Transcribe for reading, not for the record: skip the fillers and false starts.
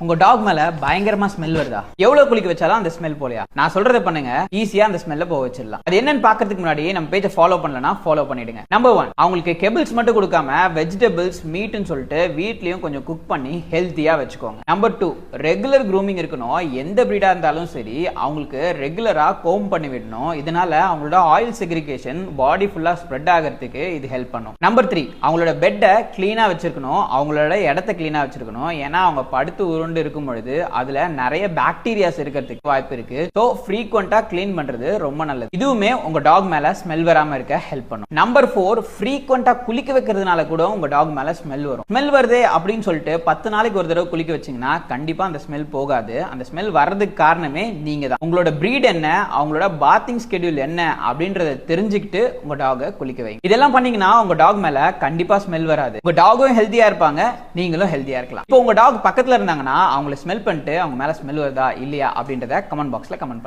உங்க டாக் மேல பயங்கரமா ஸ்மெல் வருதா? எவ்வளவு குளிக்க வச்சாலும் அந்த ஸ்மெல் போலையா? நான் சொல்றதை பண்ணுங்க, ஈஸியா அந்த ஸ்மெல்ல போக வச்சிடலாம். அது என்னன்னு பாக்கிறதுக்கு முன்னாடி நம்ம பேஜை ஃபாலோ பண்ணலனா ஃபாலோ பண்ணிடுங்க. நம்பர் 1, அவங்களுக்கு கெபிள்ஸ் மட்டும் கொடுக்காம வெஜிடபிள்ஸ், மீட்னு சொல்லிட்டு வீட்லயும் கொஞ்சம் குக் பண்ணி ஹெல்த்தியா வச்சுக்கோங்க. நம்பர் 2, ரெகுலர் க்ரூமிங் இருக்கணும். எந்த பிரீடா இருந்தாலும் சரி, அவங்களுக்கு ரெகுலரா கோம் பண்ணி விடணும். இதனால அவங்களோட ஆயில் செக்ரிகேஷன் பாடி ஃபுல்லா ஸ்ப்ரெட் ஆகிறதுக்கு இது ஹெல்ப் பண்ணும். நம்பர் 3, அவங்களோட பெட்டை கிளீனா வச்சிருக்கணும். அவங்களோட இடத்த கிளீனா வச்சிருக்கணும். ஏன்னா அவங்க படுத்து உருண்டு இருக்கும் பொழுது அதுல நிறைய பாக்டீரியாஸ் இருக்கிறதுக்கு வாய்ப்பு இருக்கு. சோ ஃப்ரீக்வெண்டா க்ளீன் பண்றது ரொம்ப நல்லது. இதுவுமே உங்க டாக் மேல ஸ்மெல் வராம இருக்க ஹெல்ப் பண்ணும். நம்பர் 4, ஃப்ரீக்வெண்டா குளிக்க வைக்கிறதுனால கூட உங்க டாக் மேல ஸ்மெல் வரும். ஸ்மெல் வருதே அப்படின்னு சொல்லிட்டு 10 நாளைக்கு ஒரு தடவை குளிக்க வச்சீங்கன்னா கண்டிப்பா அந்த ஸ்மெல் போகாது. அந்த ஸ்மெல் வர்றதுக்கு காரணமே நீங்க தான். உங்களோட பிரீட் என்ன, அவங்களோட பாத்திங் ஸ்கெட்யூல் என்ன அப்படின்றத தெரிஞ்சுக்கிட்டு உங்க டாக குளிக்க வைங்க. இதெல்லாம் பண்ணீங்கன்னா உங்க டாக் மேல கண்டிப்பா ஸ்மெல் வராது. உங்க டாகும் ஹெல்த்தியா இருப்பாங்க, நீங்களும் ஹெல்த்தியா இருக்கலாம். இப்போ உங்க டாக் பக்கத்துல இருந்தாங்கன்னா அவங்களை ஸ்மெல் பண்ணிட்டு அவங்க மேல ஸ்மெல் வருதா இல்லையா அப்படின்றத கமெண்ட் பாக்ஸ்ல கமெண்ட் பண்ணுங்க.